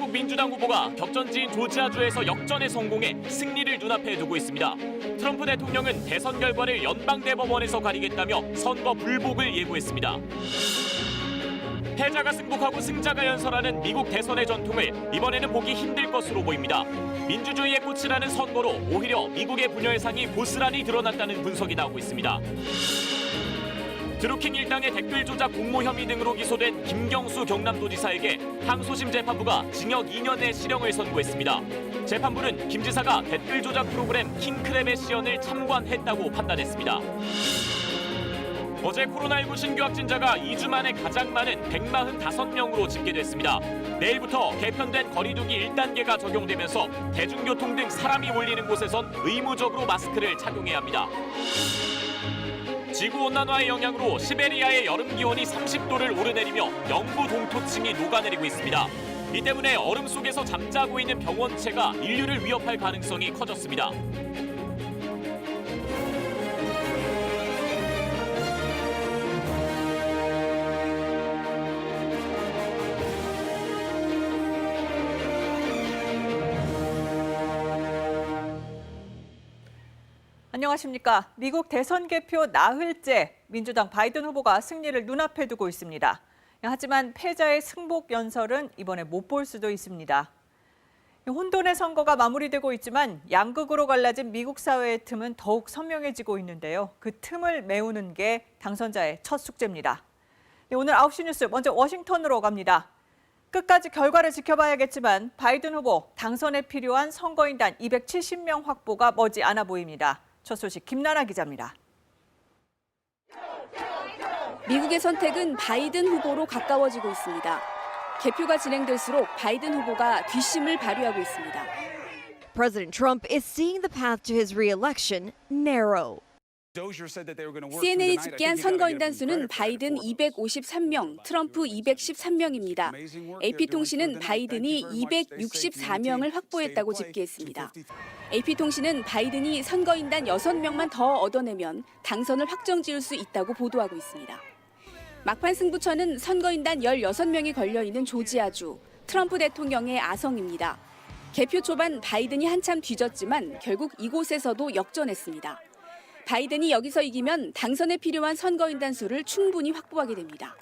미국 민주당 후보가 격전지인 조지아주에서 역전에 성공해 승리를 눈앞에 두고 있습니다. 트럼프 대통령은 대선 결과를 연방대법원에서 가리겠다며 선거 불복을 예고했습니다. 패자가 승복하고 승자가 연설하는 미국 대선의 전통을 이번에는 보기 힘들 것으로 보입니다. 민주주의의 꽃이라는 선거로 오히려 미국의 분열상이 고스란히 드러났다는 분석이 나오고 있습니다. 드루킹 일당의 댓글 조작 공모 혐의 등으로 기소된 김경수 경남도지사에게 항소심 재판부가 징역 2년의 실형을 선고했습니다. 재판부는 김 지사가 댓글 조작 프로그램 킹크랩의 시연을 참관했다고 판단했습니다. 어제 코로나19 신규 확진자가 2주 만에 가장 많은 145명으로 집계됐습니다. 내일부터 개편된 거리두기 1단계가 적용되면서 대중교통 등 사람이 몰리는 곳에선 의무적으로 마스크를 착용해야 합니다. 지구온난화의 영향으로 시베리아의 여름 기온이 30도를 오르내리며 영구 동토층이 녹아내리고 있습니다. 이 때문에 얼음 속에서 잠자고 있는 병원체가 인류를 위협할 가능성이 커졌습니다. 안녕하십니까. 미국 대선 개표 나흘째 민주당 바이든 후보가 승리를 눈앞에 두고 있습니다. 하지만 패자의 승복 연설은 이번에 못 볼 수도 있습니다. 혼돈의 선거가 마무리되고 있지만 양극으로 갈라진 미국 사회의 틈은 더욱 선명해지고 있는데요. 그 틈을 메우는 게 당선자의 첫 숙제입니다. 오늘 9시 뉴스 먼저 워싱턴으로 갑니다. 끝까지 결과를 지켜봐야겠지만 바이든 후보 당선에 필요한 선거인단 270명 확보가 머지않아 보입니다. 첫 소식 김나라 기자입니다. 미국의 선택은 바이든 후보로 가까워지고 있습니다. 개표가 진행될수록 바이든 후보가 뒷심을 발휘하고 있습니다. President Trump is seeing the path to his re-election narrow. CNN이 집계한 선거인단 수는 바이든 253명, 트럼프 213명입니다. AP통신은 바이든이 264명을 확보했다고 집계했습니다. AP통신은 바이든이 선거인단 6명만 더 얻어내면 당선을 확정지을 수 있다고 보도하고 있습니다. 막판 승부처는 선거인단 16명이 걸려있는 조지아주, 트럼프 대통령의 아성입니다. 개표 초반 바이든이 한참 뒤졌지만 결국 이곳에서도 역전했습니다. 바이든이 여기서 이기면 당선에 필요한 선거인단 수를 충분히 확보하게 됩니다.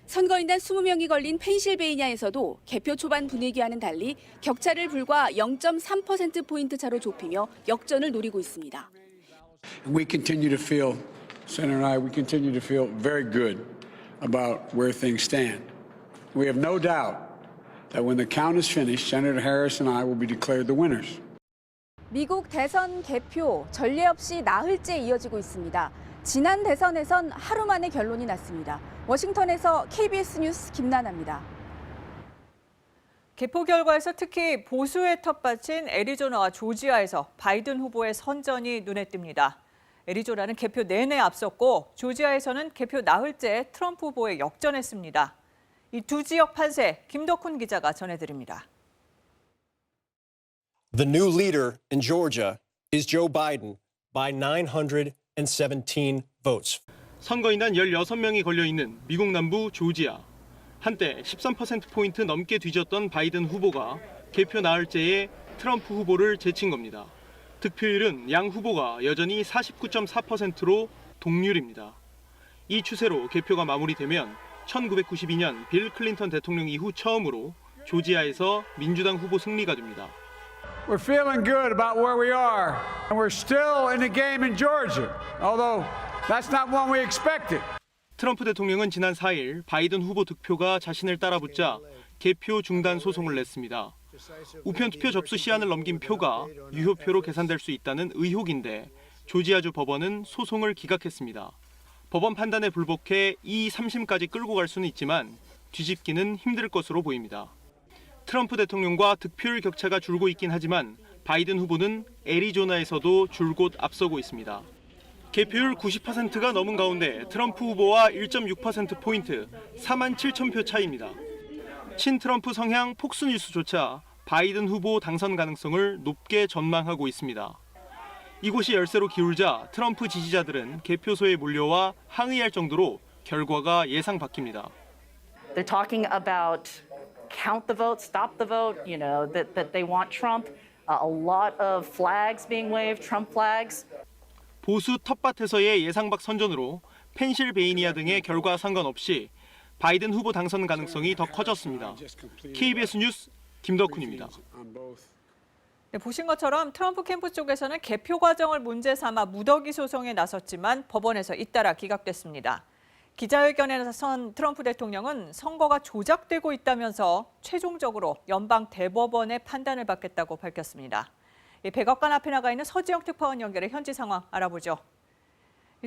선거인단 20명이 걸린 펜실베이니아에서도 개표 초반 분위기와는 달리 격차를 불과 0.3%포인트 차로 좁히며 역전을 노리고 있습니다. We continue to feel, Senator and I, we continue to feel very good about where things stand. We have no doubt that when the count is finished, Senator Harris and I will be declared the winners. 미국 대선 개표 전례 없이 나흘째 이어지고 있습니다. 지난 대선에선 하루 만에 결론이 났습니다. 워싱턴에서 KBS 뉴스 김나나입니다. 개표 결과에서 특히 보수의 텃밭인 애리조나와 조지아에서 바이든 후보의 선전이 눈에 띕니다. 애리조나는 개표 내내 앞섰고 조지아에서는 개표 나흘째 트럼프 후보에 역전했습니다. 이 두 지역 판세 김덕훈 기자가 전해드립니다. The new leader in Georgia is Joe Biden by 917 votes. 선거인단 16명이 걸려있는 미국 남부 조지아. 한때 13%포인트 넘게 뒤졌던 바이든 후보가 개표 나흘째에 트럼프 후보를 제친 겁니다. 득표율은 양 후보가 여전히 49.4%로 동률입니다. 이 추세로 개표가 마무리되면 1992년 빌 클린턴 대통령 이후 처음으로 조지아에서 민주당 후보 승리가 됩니다. We're feeling good about where we are, and we're still in the game in Georgia, although that's not one we expected. 트럼프 대통령은 지난 4일 바이든 후보 득표가 자신을 따라붙자 개표 중단 소송을 냈습니다. 우편 투표 접수 시한을 넘긴 표가 유효표로 계산될 수 있다는 의혹인데 조지아주 법원은 소송을 기각했습니다. 법원 판단에 불복해 이 3심까지 끌고 갈 수는 있지만 뒤집기는 힘들 것으로 보입니다. 트럼프 대통령과 득표율 격차가 줄고 있긴 하지만 바이든 후보는 애리조나에서도 줄곧 앞서고 있습니다. 개표율 90%가 넘은 가운데 트럼프 후보와 1.6%포인트, 4만 7천 표 차이입니다. 친트럼프 성향 폭스뉴스조차 바이든 후보 당선 가능성을 높게 전망하고 있습니다. 이곳이 열세로 기울자 트럼프 지지자들은 개표소에 몰려와 항의할 정도로 결과가 예상 바뀝니다. They're talking about count the vote, stop the vote, that they want Trump. A lot of flags being waved, Trump flags. 보수 텃밭에서의 예상박 선전으로 펜실베이니아 등의 결과 상관없이 바이든 후보 당선 가능성이 더 커졌습니다. KBS 뉴스 김덕훈입니다. 네, 보신 것처럼 트럼프 캠프 쪽에서는 개표 과정을 문제 삼아 무더기 소송에 나섰지만 법원에서 잇따라 기각됐습니다. 기자회견에 나선 트럼프 대통령은 선거가 조작되고 있다면서 최종적으로 연방 대법원의 판단을 받겠다고 밝혔습니다. 백악관 앞에 나가 있는 서지영 특파원 연결해 현지 상황 알아보죠.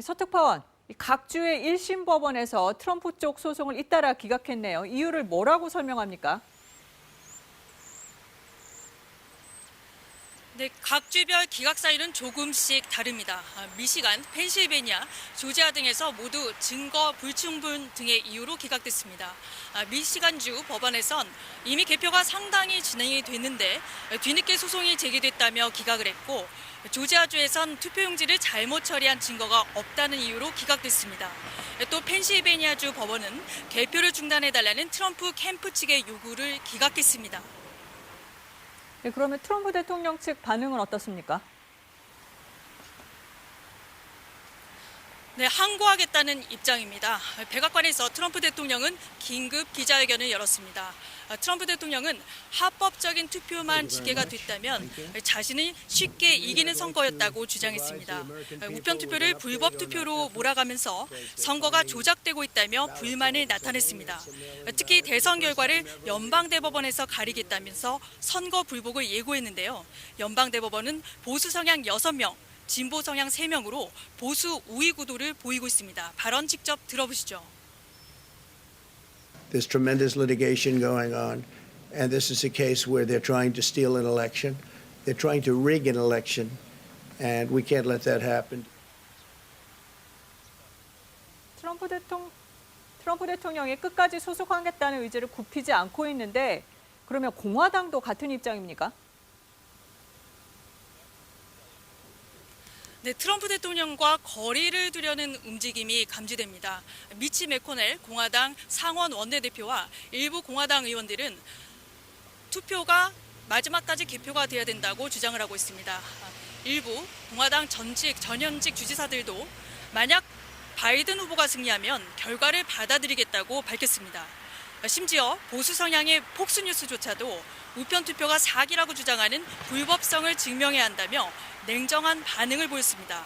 서 특파원, 각 주의 1심 법원에서 트럼프 쪽 소송을 잇따라 기각했네요. 이유를 뭐라고 설명합니까? 네, 각 주별 기각 사유는 조금씩 다릅니다. 미시간, 펜실베니아, 조지아 등에서 모두 증거 불충분 등의 이유로 기각됐습니다. 미시간주 법원에선 이미 개표가 상당히 진행이 됐는데 뒤늦게 소송이 제기됐다며 기각을 했고, 조지아주에선 투표용지를 잘못 처리한 증거가 없다는 이유로 기각됐습니다. 또 펜실베니아주 법원은 개표를 중단해달라는 트럼프 캠프 측의 요구를 기각했습니다. 네, 그러면 트럼프 대통령 측 반응은 어떻습니까? 네, 항고하겠다는 입장입니다. 백악관에서 트럼프 대통령은 긴급 기자회견을 열었습니다. 트럼프 대통령은 합법적인 투표만 집계가 됐다면 자신이 쉽게 이기는 선거였다고 주장했습니다. 우편 투표를 불법 투표로 몰아가면서 선거가 조작되고 있다며 불만을 나타냈습니다. 특히 대선 결과를 연방대법원에서 가리겠다면서 선거 불복을 예고했는데요. 연방대법원은 보수 성향 6명, 진보 성향 3명으로 보수 우위 구도를 보이고 있습니다. 발언 직접 들어보시죠. There's tremendous litigation going on, and this is a case where they're trying to steal an election. They're trying to rig an election, and we can't let that happen. 트럼프 대통령이 끝까지 소속하겠다는 의지를 굽히지 않고 있는데 그러면 공화당도 같은 입장입니까? 네, 트럼프 대통령과 거리를 두려는 움직임이 감지됩니다. 미치 매코넬 공화당 상원 원내대표와 일부 공화당 의원들은 투표가 마지막까지 개표가 돼야 된다고 주장을 하고 있습니다. 일부 공화당 전현직 주지사들도 만약 바이든 후보가 승리하면 결과를 받아들이겠다고 밝혔습니다. 심지어 보수 성향의 폭스뉴스조차도 우편 투표가 사기라고 주장하는 불법성을 증명해야 한다며 냉정한 반응을 보였습니다.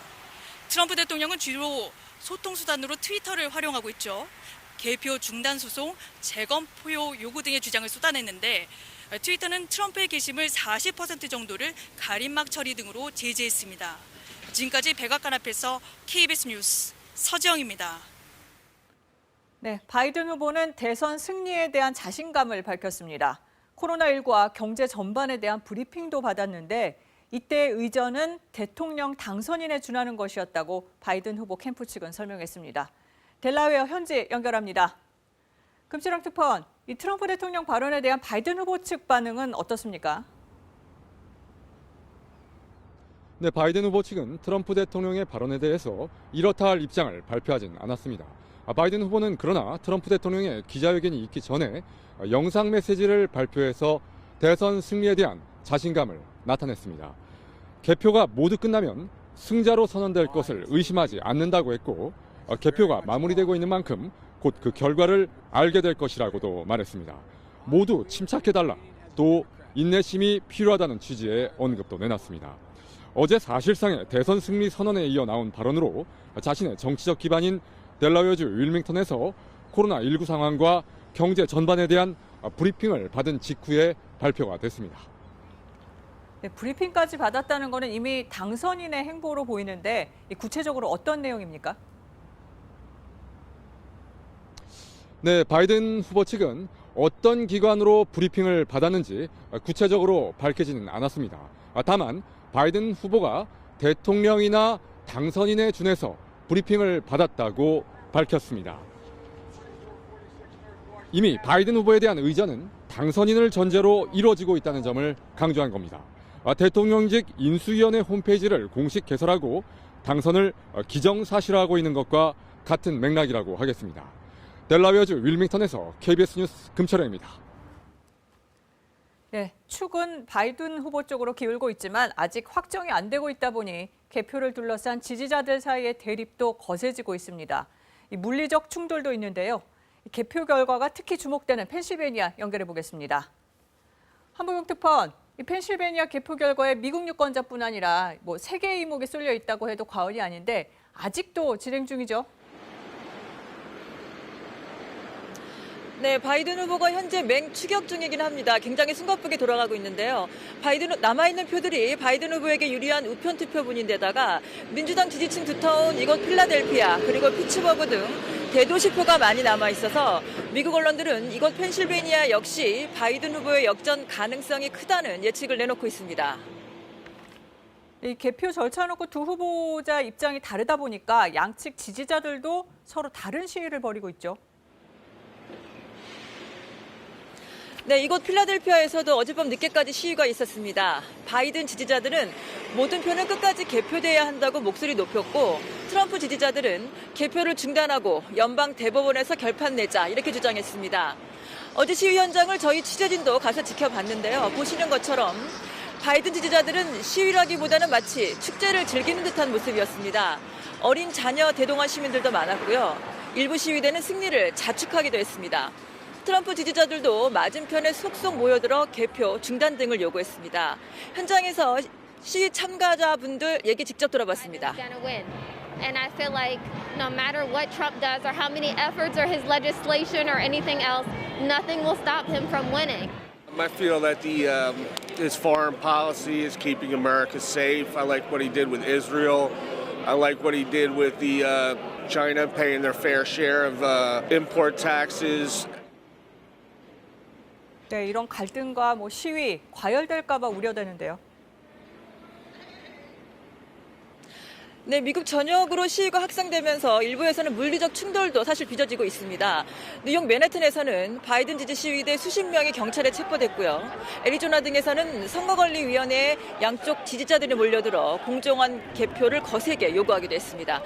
트럼프 대통령은 주로 소통수단으로 트위터를 활용하고 있죠. 개표 중단 소송, 재검표 요구 등의 주장을 쏟아냈는데 트위터는 트럼프의 게시물 40% 정도를 가림막 처리 등으로 제재했습니다. 지금까지 백악관 앞에서 KBS 뉴스 서지영입니다. 네, 바이든 후보는 대선 승리에 대한 자신감을 밝혔습니다. 코로나19와 경제 전반에 대한 브리핑도 받았는데 이때 의전은 대통령 당선인에 준하는 것이었다고 바이든 후보 캠프 측은 설명했습니다. 델라웨어 현지 연결합니다. 금시랑 특파원, 이 트럼프 대통령 발언에 대한 바이든 후보 측 반응은 어떻습니까? 네, 바이든 후보 측은 트럼프 대통령의 발언에 대해서 이렇다 할 입장을 발표하진 않았습니다. 바이든 후보는 그러나 트럼프 대통령의 기자회견이 있기 전에 영상 메시지를 발표해서 대선 승리에 대한 자신감을 나타냈습니다. 개표가 모두 끝나면 승자로 선언될 것을 의심하지 않는다고 했고 개표가 마무리되고 있는 만큼 곧 그 결과를 알게 될 것이라고도 말했습니다. 모두 침착해달라, 또 인내심이 필요하다는 취지의 언급도 내놨습니다. 어제 사실상의 대선 승리 선언에 이어 나온 발언으로 자신의 정치적 기반인 델라웨어주 윌밍턴에서 코로나19 상황과 경제 전반에 대한 브리핑을 받은 직후에 발표가 됐습니다. 네, 브리핑까지 받았다는 것은 이미 당선인의 행보로 보이는데 구체적으로 어떤 내용입니까? 네, 바이든 후보 측은 어떤 기관으로 브리핑을 받았는지 구체적으로 밝히지는 않았습니다. 다만 바이든 후보가 대통령이나 당선인에 준해서 브리핑을 받았다고 밝혔습니다. 이미 바이든 후보에 대한 의전은 당선인을 전제로 이루어지고 있다는 점을 강조한 겁니다. 대통령직 인수위원회 홈페이지를 공식 개설하고 당선을 기정사실화하고 있는 것과 같은 맥락이라고 하겠습니다. 델라웨어주 윌밍턴에서 KBS 뉴스 금철현입니다. 네, 축은 바이든 후보 쪽으로 기울고 있지만 아직 확정이 안 되고 있다 보니 개표를 둘러싼 지지자들 사이의 대립도 거세지고 있습니다. 이 물리적 충돌도 있는데요. 개표 결과가 특히 주목되는 펜실베니아 연결해 보겠습니다. 한보경 특파원, 이 펜실베니아 개표 결과에 미국 유권자뿐 아니라 세계 이목이 쏠려 있다고 해도 과언이 아닌데 아직도 진행 중이죠. 네, 바이든 후보가 현재 맹추격 중이긴 합니다. 굉장히 숨가쁘게 돌아가고 있는데요. 남아있는 표들이 바이든 후보에게 유리한 우편 투표분인데다가 민주당 지지층 두터운 이곳 필라델피아 그리고 피츠버그 등 대도시표가 많이 남아있어서 미국 언론들은 이곳 펜실베니아 역시 바이든 후보의 역전 가능성이 크다는 예측을 내놓고 있습니다. 이 개표 절차 놓고 두 후보자 입장이 다르다 보니까 양측 지지자들도 서로 다른 시위를 벌이고 있죠. 네, 이곳 필라델피아에서도 어젯밤 늦게까지 시위가 있었습니다. 바이든 지지자들은 모든 표는 끝까지 개표돼야 한다고 목소리 높였고 트럼프 지지자들은 개표를 중단하고 연방 대법원에서 결판 내자 이렇게 주장했습니다. 어제 시위 현장을 저희 취재진도 가서 지켜봤는데요. 보시는 것처럼 바이든 지지자들은 시위라기보다는 마치 축제를 즐기는 듯한 모습이었습니다. 어린 자녀 대동한 시민들도 많았고요. 일부 시위대는 승리를 자축하기도 했습니다. 트럼프 지지자들도 맞은편에 속속 모여들어 개표 중단 등을 요구했습니다. 현장에서 시위 참가자분들 얘기 직접 들어봤습니다. And I feel like no matter what Trump does or how many efforts or his legislation or anything else, nothing will stop him from winning. I feel that his foreign policy is keeping America safe. I like what he did with Israel. I like what he did with China paying their fair share of import taxes. 네, 이런 갈등과 시위 과열될까 봐 우려되는데요. 네, 미국 전역으로 시위가 확산되면서 일부에서는 물리적 충돌도 사실 빚어지고 있습니다. 뉴욕 맨해튼에서는 바이든 지지 시위대 수십 명이 경찰에 체포됐고요. 애리조나 등에서는 선거관리위원회에 양쪽 지지자들이 몰려들어 공정한 개표를 거세게 요구하기도 했습니다.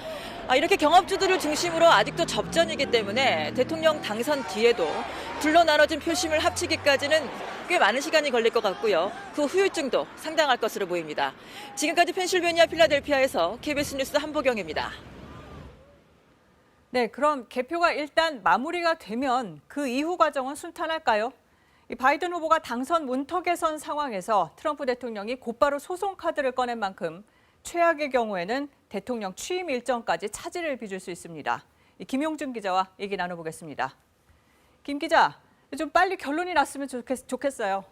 이렇게 경합주들을 중심으로 아직도 접전이기 때문에 대통령 당선 뒤에도 둘로 나눠진 표심을 합치기까지는 꽤 많은 시간이 걸릴 것 같고요. 그 후유증도 상당할 것으로 보입니다. 지금까지 펜실베니아 필라델피아에서 KBS 뉴스 한보경입니다. 네, 그럼 개표가 일단 마무리가 되면 그 이후 과정은 순탄할까요? 이 바이든 후보가 당선 문턱에 선 상황에서 트럼프 대통령이 곧바로 소송 카드를 꺼낸 만큼 최악의 경우에는 대통령 취임 일정까지 차질을 빚을 수 있습니다. 김용준 기자와 얘기 나눠보겠습니다. 김 기자, 좀 빨리 결론이 났으면 좋겠어요.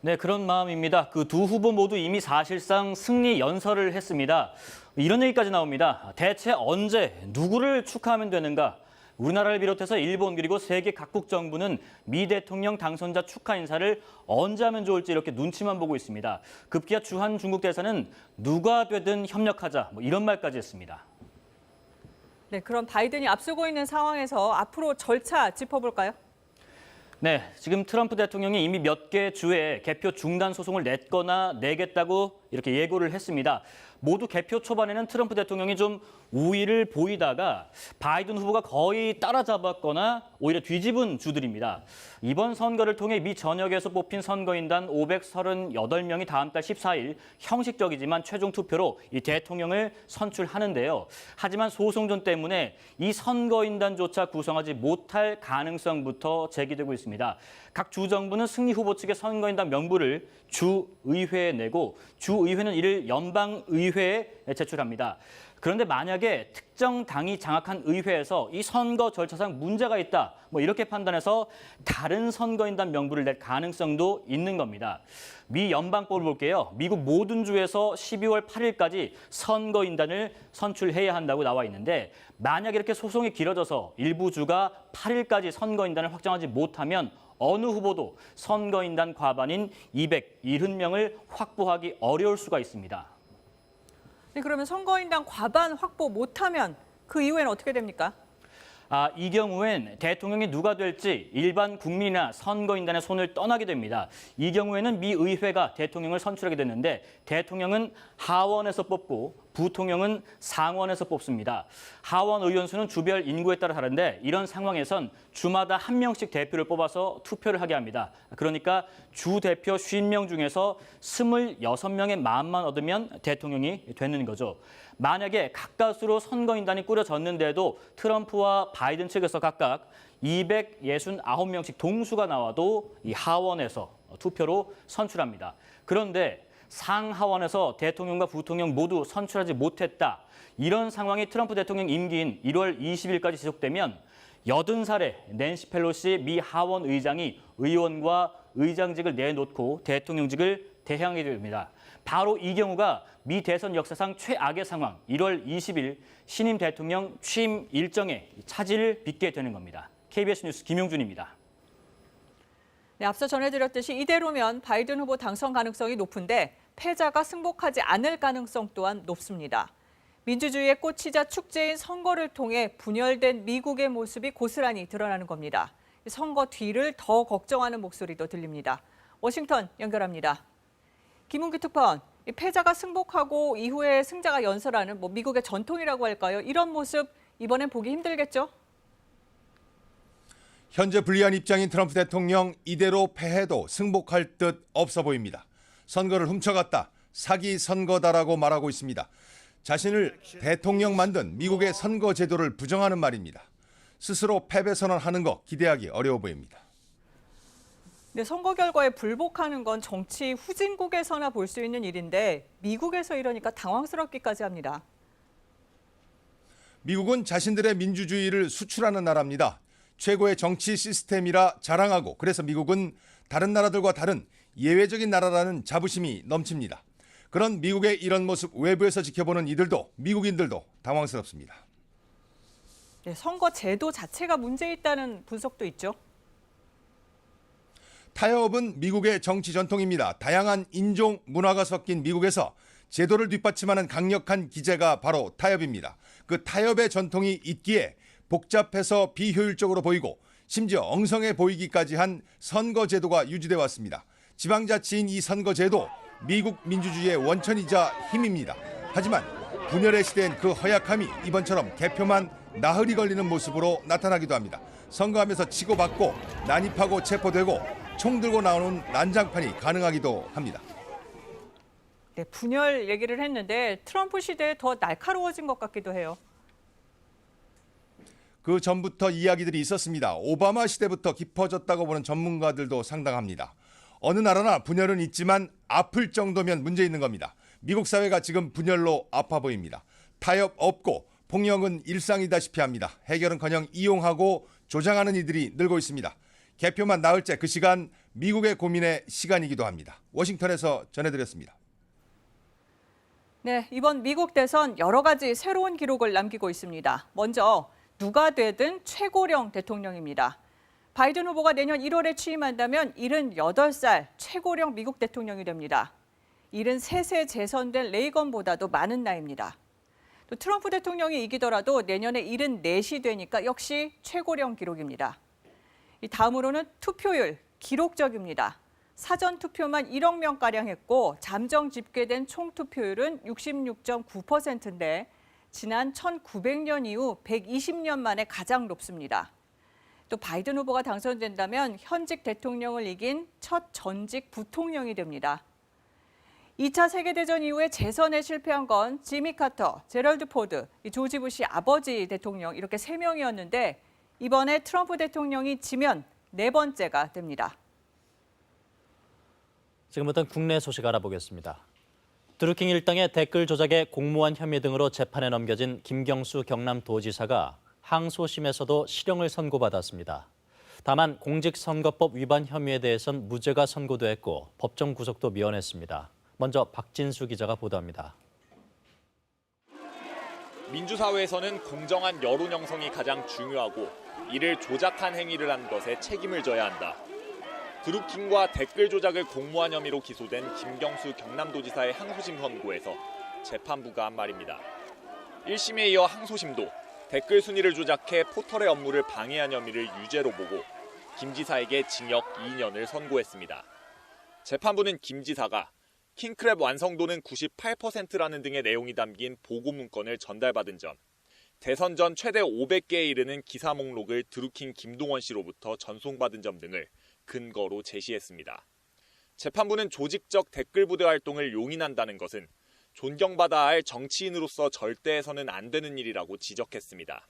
네, 그런 마음입니다. 그 두 후보 모두 이미 사실상 승리 연설을 했습니다. 이런 얘기까지 나옵니다. 대체 언제 누구를 축하하면 되는가? 우리나라를 비롯해서 일본 그리고 세계 각국 정부는 미 대통령 당선자 축하 인사를 언제 하면 좋을지 이렇게 눈치만 보고 있습니다. 급기야 주한 중국 대사는 누가 되든 협력하자 이런 말까지 했습니다. 네, 그럼 바이든이 앞서고 있는 상황에서 앞으로 절차 짚어볼까요? 네, 지금 트럼프 대통령이 이미 몇 개 주에 개표 중단 소송을 냈거나 내겠다고 이렇게 예고를 했습니다. 모두 개표 초반에는 트럼프 대통령이 좀 우위를 보이다가 바이든 후보가 거의 따라잡았거나 오히려 뒤집은 주들입니다. 이번 선거를 통해 미 전역에서 뽑힌 선거인단 538명이 다음 달 14일 형식적이지만 최종 투표로 이 대통령을 선출하는데요. 하지만 소송전 때문에 이 선거인단조차 구성하지 못할 가능성부터 제기되고 있습니다. 각 주정부는 승리 후보 측의 선거인단 명부를 주의회에 내고 주의회는 이를 연방의회에 제출합니다. 그런데 만약에 특정 당이 장악한 의회에서 이 선거 절차상 문제가 있다, 이렇게 판단해서 다른 선거인단 명부를 낼 가능성도 있는 겁니다. 미 연방법을 볼게요. 미국 모든 주에서 12월 8일까지 선거인단을 선출해야 한다고 나와 있는데 만약 이렇게 소송이 길어져서 일부 주가 8일까지 선거인단을 확정하지 못하면 어느 후보도 선거인단 과반인 270명을 확보하기 어려울 수가 있습니다. 네, 그러면 선거인단 과반 확보 못하면 그 이후에는 어떻게 됩니까? 이 경우엔 대통령이 누가 될지 일반 국민이나 선거인단의 손을 떠나게 됩니다. 이 경우에는 미 의회가 대통령을 선출하게 됐는데 대통령은 하원에서 뽑고 부통령은 상원에서 뽑습니다. 하원 의원 수는 주별 인구에 따라 다른데 이런 상황에선 주마다 한 명씩 대표를 뽑아서 투표를 하게 합니다. 그러니까 주 대표 50명 중에서 26명의 마음만 얻으면 대통령이 되는 거죠. 만약에 가까스로 선거인단이 꾸려졌는데도 트럼프와 바이든 측에서 각각 269명씩 동수가 나와도 이 하원에서 투표로 선출합니다. 그런데 상하원에서 대통령과 부통령 모두 선출하지 못했다. 이런 상황이 트럼프 대통령 임기인 1월 20일까지 지속되면 80살의 낸시 펠로시 미 하원 의장이 의원과 의장직을 내놓고 대통령직을 대항하게 됩니다. 바로 이 경우가 미 대선 역사상 최악의 상황, 1월 20일 신임 대통령 취임 일정에 차질을 빚게 되는 겁니다. KBS 뉴스 김용준입니다. 네, 앞서 전해드렸듯이 이대로면 바이든 후보 당선 가능성이 높은데 패자가 승복하지 않을 가능성 또한 높습니다. 민주주의의 꽃이자 축제인 선거를 통해 분열된 미국의 모습이 고스란히 드러나는 겁니다. 선거 뒤를 더 걱정하는 목소리도 들립니다. 워싱턴 연결합니다. 김은규 특파원, 패자가 승복하고 이후에 승자가 연설하는 미국의 전통이라고 할까요? 이런 모습 이번엔 보기 힘들겠죠? 현재 불리한 입장인 트럼프 대통령 이대로 패해도 승복할 듯 없어 보입니다. 선거를 훔쳐갔다, 사기 선거다라고 말하고 있습니다. 자신을 대통령 만든 미국의 선거 제도를 부정하는 말입니다. 스스로 패배 선언하는 거 기대하기 어려워 보입니다. 네, 선거 결과에 불복하는 건 정치 후진국에서나 볼 수 있는 일인데 미국에서 이러니까 당황스럽기까지 합니다. 미국은 자신들의 민주주의를 수출하는 나라입니다. 최고의 정치 시스템이라 자랑하고 그래서 미국은 다른 나라들과 다른 예외적인 나라라는 자부심이 넘칩니다. 그런 미국의 이런 모습 외부에서 지켜보는 이들도 미국인들도 당황스럽습니다. 네, 선거 제도 자체가 문제 있다는 분석도 있죠. 타협은 미국의 정치 전통입니다. 다양한 인종, 문화가 섞인 미국에서 제도를 뒷받침하는 강력한 기제가 바로 타협입니다. 그 타협의 전통이 있기에 복잡해서 비효율적으로 보이고 심지어 엉성해 보이기까지 한 선거제도가 유지돼 왔습니다. 지방자치인 이 선거제도, 미국 민주주의의 원천이자 힘입니다. 하지만 분열의 시대엔 그 허약함이 이번처럼 개표만 나흘이 걸리는 모습으로 나타나기도 합니다. 선거하면서 치고받고 난입하고 체포되고 총 들고 나오는 난장판이 가능하기도 합니다. 네, 분열 얘기를 했는데 트럼프 시대에 더 날카로워진 것 같기도 해요. 그 전부터 이야기들이 있었습니다. 오바마 시대부터 깊어졌다고 보는 전문가들도 상당합니다. 어느 나라나 분열은 있지만 아플 정도면 문제 있는 겁니다. 미국 사회가 지금 분열로 아파 보입니다. 타협 없고 폭력은 일상이다시피 합니다. 해결은커녕 이용하고 조장하는 이들이 늘고 있습니다. 개표만 나흘째 그 시간 미국의 고민의 시간이기도 합니다. 워싱턴에서 전해드렸습니다. 네, 이번 미국 대선 여러 가지 새로운 기록을 남기고 있습니다. 먼저 누가 되든 최고령 대통령입니다. 바이든 후보가 내년 1월에 취임한다면 78살 최고령 미국 대통령이 됩니다. 73세 재선된 레이건보다도 많은 나이입니다. 또 트럼프 대통령이 이기더라도 내년에 74시 되니까 역시 최고령 기록입니다. 다음으로는 투표율, 기록적입니다. 사전 투표만 1억 명가량 했고 잠정 집계된 총 투표율은 66.9%인데 지난 1900년 이후 120년 만에 가장 높습니다. 또 바이든 후보가 당선된다면 현직 대통령을 이긴 첫 전직 부통령이 됩니다. 2차 세계대전 이후에 재선에 실패한 건 지미 카터, 제럴드 포드, 조지 부시 아버지 대통령 이렇게 3명이었는데 이번에 트럼프 대통령이 지면 4번째가 됩니다. 지금부터 국내 소식 알아보겠습니다. 드루킹 일당의 댓글 조작에 공무원 혐의 등으로 재판에 넘겨진 김경수 경남도지사가 항소심에서도 실형을 선고받았습니다. 다만 공직선거법 위반 혐의에 대해선 무죄가 선고됐고 법정 구속도 미연했습니다. 먼저 박진수 기자가 보도합니다. 민주사회에서는 공정한 여론 형성이 가장 중요하고 이를 조작한 행위를 한 것에 책임을 져야 한다. 드루킹과 댓글 조작을 공모한 혐의로 기소된 김경수 경남도지사의 항소심 선고에서 재판부가 한 말입니다. 1심에 이어 항소심도 댓글 순위를 조작해 포털의 업무를 방해한 혐의를 유죄로 보고 김 지사에게 징역 2년을 선고했습니다. 재판부는 김 지사가 킹크랩 완성도는 98%라는 등의 내용이 담긴 보고 문건을 전달받은 점, 대선 전 최대 500개에 이르는 기사 목록을 드루킹 김동원 씨로부터 전송받은 점 등을 근거로 제시했습니다. 재판부는 조직적 댓글 부대 활동을 용인한다는 것은 존경받아야 할 정치인으로서 절대 해서는 안 되는 일이라고 지적했습니다.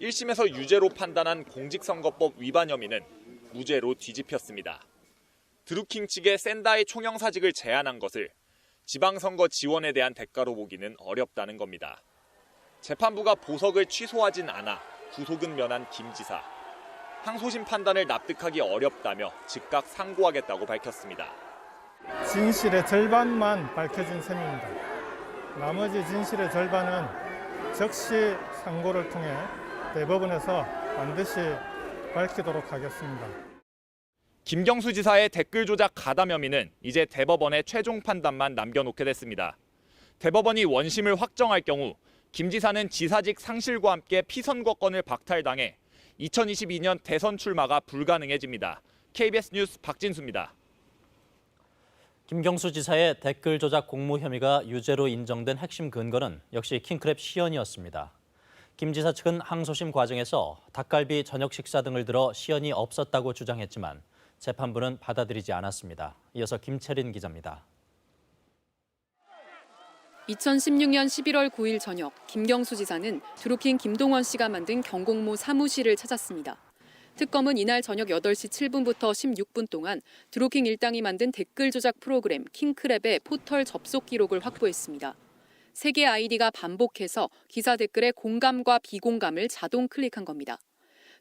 1심에서 유죄로 판단한 공직선거법 위반 혐의는 무죄로 뒤집혔습니다. 드루킹 측의 샌다이 총영사직을 제안한 것을 지방선거 지원에 대한 대가로 보기는 어렵다는 겁니다. 재판부가 보석을 취소하진 않아 구속은 면한 김 지사. 항소심 판단을 납득하기 어렵다며 즉각 상고하겠다고 밝혔습니다. 진실의 절반만 밝혀진 셈입니다. 나머지 진실의 절반은 즉시 상고를 통해 대법원에서 반드시 밝히도록 하겠습니다. 김경수 지사의 댓글 조작 가담 혐의는 이제 대법원의 최종 판단만 남겨놓게 됐습니다. 대법원이 원심을 확정할 경우 김 지사는 지사직 상실과 함께 피선거권을 박탈당해 2022년 대선 출마가 불가능해집니다. KBS 뉴스 박진수입니다. 김경수 지사의 댓글 조작 공모 혐의가 유죄로 인정된 핵심 근거는 역시 킹크랩 시연이었습니다. 김 지사 측은 항소심 과정에서 닭갈비 저녁 식사 등을 들어 시연이 없었다고 주장했지만 재판부는 받아들이지 않았습니다. 이어서 김채린 기자입니다. 2016년 11월 9일 저녁 김경수 지사는 드루킹 김동원 씨가 만든 경공모 사무실을 찾았습니다. 특검은 이날 저녁 8시 7분부터 16분 동안 드루킹 일당이 만든 댓글 조작 프로그램 킹크랩의 포털 접속 기록을 확보했습니다. 3개의 아이디가 반복해서 기사 댓글에 공감과 비공감을 자동 클릭한 겁니다.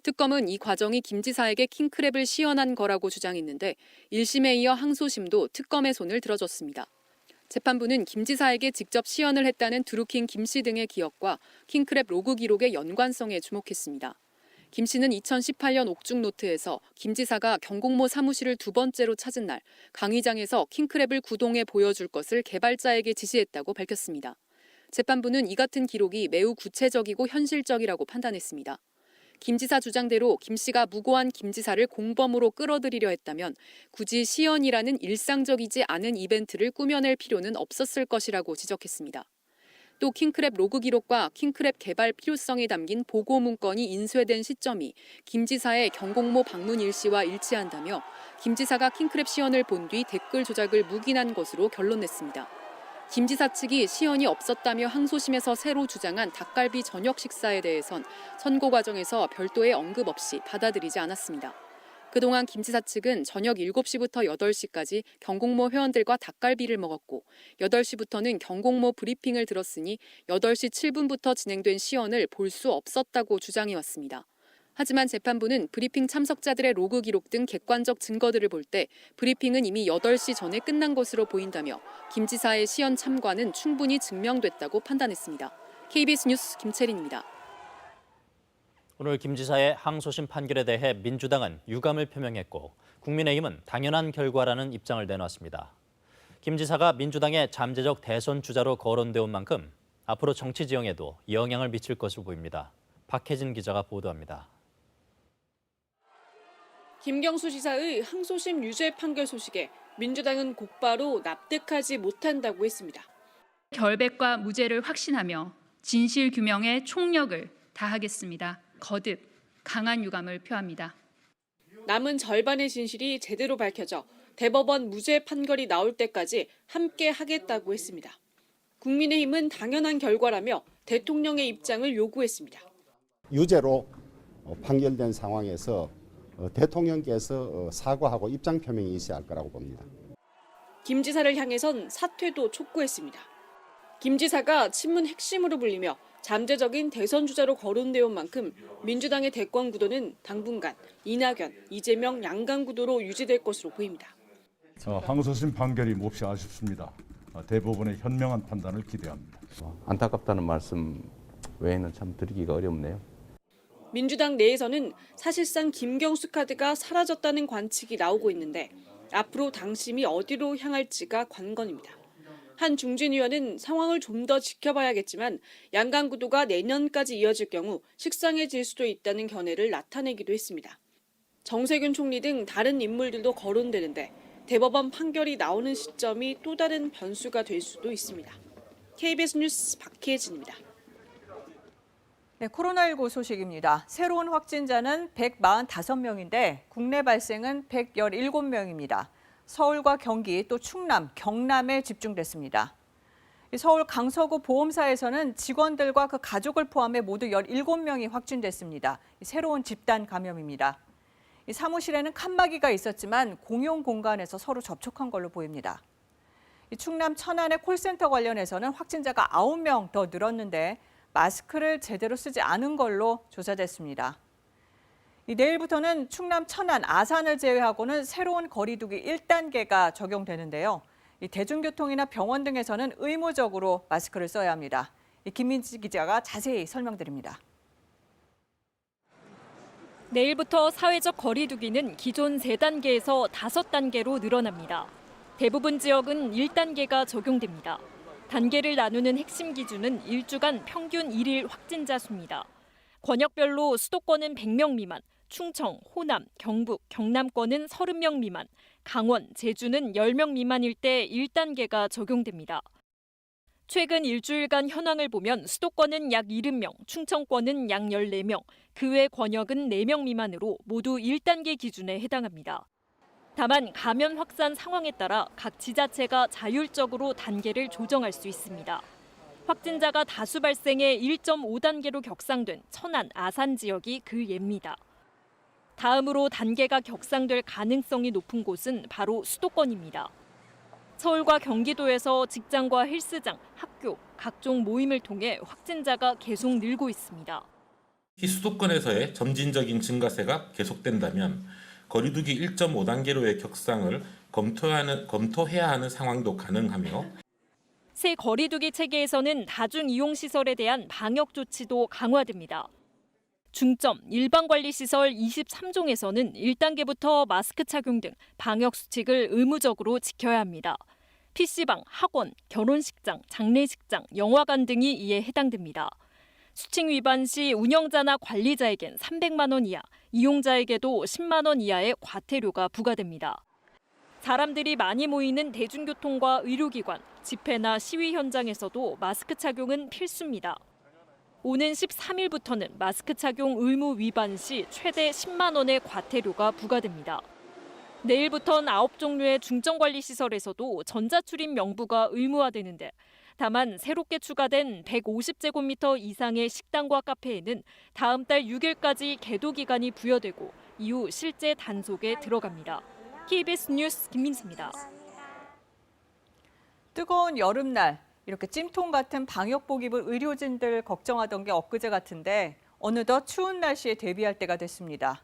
특검은 이 과정이 김 지사에게 킹크랩을 시연한 거라고 주장했는데 1심에 이어 항소심도 특검의 손을 들어줬습니다. 재판부는 김 지사에게 직접 시연을 했다는 드루킹 김 씨 등의 기억과 킹크랩 로그 기록의 연관성에 주목했습니다. 김 씨는 2018년 옥중 노트에서 김 지사가 경공모 사무실을 2번째로 찾은 날 강의장에서 킹크랩을 구동해 보여줄 것을 개발자에게 지시했다고 밝혔습니다. 재판부는 이 같은 기록이 매우 구체적이고 현실적이라고 판단했습니다. 김 지사 주장대로 김 씨가 무고한 김 지사를 공범으로 끌어들이려 했다면 굳이 시연이라는 일상적이지 않은 이벤트를 꾸며낼 필요는 없었을 것이라고 지적했습니다. 또 킹크랩 로그 기록과 킹크랩 개발 필요성이 담긴 보고 문건이 인쇄된 시점이 김 지사의 경공모 방문 일시와 일치한다며 김 지사가 킹크랩 시연을 본 뒤 댓글 조작을 묵인한 것으로 결론냈습니다. 김 지사 측이 시연이 없었다며 항소심에서 새로 주장한 닭갈비 저녁 식사에 대해선 선고 과정에서 별도의 언급 없이 받아들이지 않았습니다. 그동안 김 지사 측은 저녁 7시부터 8시까지 경공모 회원들과 닭갈비를 먹었고 8시부터는 경공모 브리핑을 들었으니 8시 7분부터 진행된 시연을 볼 수 없었다고 주장해왔습니다. 하지만 재판부는 브리핑 참석자들의 로그 기록 등 객관적 증거들을 볼 때 브리핑은 이미 8시 전에 끝난 것으로 보인다며 김 지사의 시연 참관은 충분히 증명됐다고 판단했습니다. KBS 뉴스 김채린입니다. 오늘 김 지사의 항소심 판결에 대해 민주당은 유감을 표명했고 국민의힘은 당연한 결과라는 입장을 내놨습니다. 김 지사가 민주당의 잠재적 대선 주자로 거론돼 온 만큼 앞으로 정치 지형에도 영향을 미칠 것으로 보입니다. 박혜진 기자가 보도합니다. 김경수 지사의 항소심 유죄 판결 소식에 민주당은 곧바로 납득하지 못한다고 했습니다. 결백과 무죄를 확신하며 진실 규명에 총력을 다하겠습니다. 거듭 강한 유감을 표합니다. 남은 절반의 진실이 제대로 밝혀져 대법원 무죄 판결이 나올 때까지 함께 하겠다고 했습니다. 국민의힘은 당연한 결과라며 대통령의 입장을 요구했습니다. 유죄로 판결된 상황에서 대통령께서 사과하고 입장 표명이 있어야 할 거라고 봅니다. 김 지사를 향해선 사퇴도 촉구했습니다. 김 지사가 친문 핵심으로 불리며 잠재적인 대선 주자로 거론되어 온 만큼 민주당의 대권 구도는 당분간 이낙연, 이재명 양강 구도로 유지될 것으로 보입니다. 항소심 판결이 몹시 아쉽습니다. 대법원의 현명한 판단을 기대합니다. 안타깝다는 말씀 외에는 참 드리기가 어렵네요. 민주당 내에서는 사실상 김경수 카드가 사라졌다는 관측이 나오고 있는데 앞으로 당심이 어디로 향할지가 관건입니다. 한 중진 의원은 상황을 좀 더 지켜봐야겠지만 양강 구도가 내년까지 이어질 경우 식상해질 수도 있다는 견해를 나타내기도 했습니다. 정세균 총리 등 다른 인물들도 거론되는데 대법원 판결이 나오는 시점이 또 다른 변수가 될 수도 있습니다. KBS 뉴스 박혜진입니다. 네, 코로나19 소식입니다. 새로운 확진자는 145명인데 국내 발생은 117명입니다. 서울과 경기 또 충남, 경남에 집중됐습니다. 서울 강서구 보험사에서는 직원들과 그 가족을 포함해 모두 17명이 확진됐습니다. 새로운 집단 감염입니다. 사무실에는 칸막이가 있었지만 공용 공간에서 서로 접촉한 걸로 보입니다. 충남 천안의 콜센터 관련해서는 확진자가 9명 더 늘었는데 마스크를 제대로 쓰지 않은 걸로 조사됐습니다. 내일부터는 충남 천안 아산을 제외하고는 새로운 거리두기 1단계가 적용되는데요. 대중교통이나 병원 등에서는 의무적으로 마스크를 써야 합니다. 김민지 기자가 자세히 설명드립니다. 내일부터 사회적 거리두기는 기존 3단계에서 5단계로 늘어납니다. 대부분 지역은 1단계가 적용됩니다. 단계를 나누는 핵심 기준은 1주간 평균 1일 확진자 수입니다. 권역별로 수도권은 100명 미만, 충청, 호남, 경북, 경남권은 30명 미만, 강원, 제주는 10명 미만일 때 1단계가 적용됩니다. 최근 일주일간 현황을 보면 수도권은 약 70명, 충청권은 약 14명, 그 외 권역은 4명 미만으로 모두 1단계 기준에 해당합니다. 다만 감염 확산 상황에 따라 각 지자체가 자율적으로 단계를 조정할 수 있습니다. 확진자가 다수 발생해 1.5단계로 격상된 천안, 아산 지역이 그 예입니다. 다음으로 단계가 격상될 가능성이 높은 곳은 바로 수도권입니다. 서울과 경기도에서 직장과 헬스장, 학교, 각종 모임을 통해 확진자가 계속 늘고 있습니다. 이 수도권에서의 점진적인 증가세가 계속된다면 거리두기 1.5단계로의 격상을 검토해야 하는 상황도 가능하며 새 거리두기 체계에서는 다중이용시설에 대한 방역 조치도 강화됩니다. 중점 일반관리시설 23종에서는 1단계부터 마스크 착용 등 방역 수칙을 의무적으로 지켜야 합니다. PC방, 학원, 결혼식장, 장례식장, 영화관 등이 이에 해당됩니다. 수칙 위반 시 운영자나 관리자에겐 300만 원 이하, 이용자에게도 10만 원 이하의 과태료가 부과됩니다. 사람들이 많이 모이는 대중교통과 의료기관, 집회나 시위 현장에서도 마스크 착용은 필수입니다. 오는 13일부터는 마스크 착용 의무 위반 시 최대 10만 원의 과태료가 부과됩니다. 내일부터는 9종류의 중점관리시설에서도 전자출입 명부가 의무화되는데 다만 새롭게 추가된 150제곱미터 이상의 식당과 카페에는 다음 달 6일까지 계도 기간이 부여되고 이후 실제 단속에 들어갑니다. KBS 뉴스 김민수입니다. 뜨거운 여름날 이렇게 찜통 같은 방역복 입을 의료진들 걱정하던 게 엊그제 같은데 어느덧 추운 날씨에 대비할 때가 됐습니다.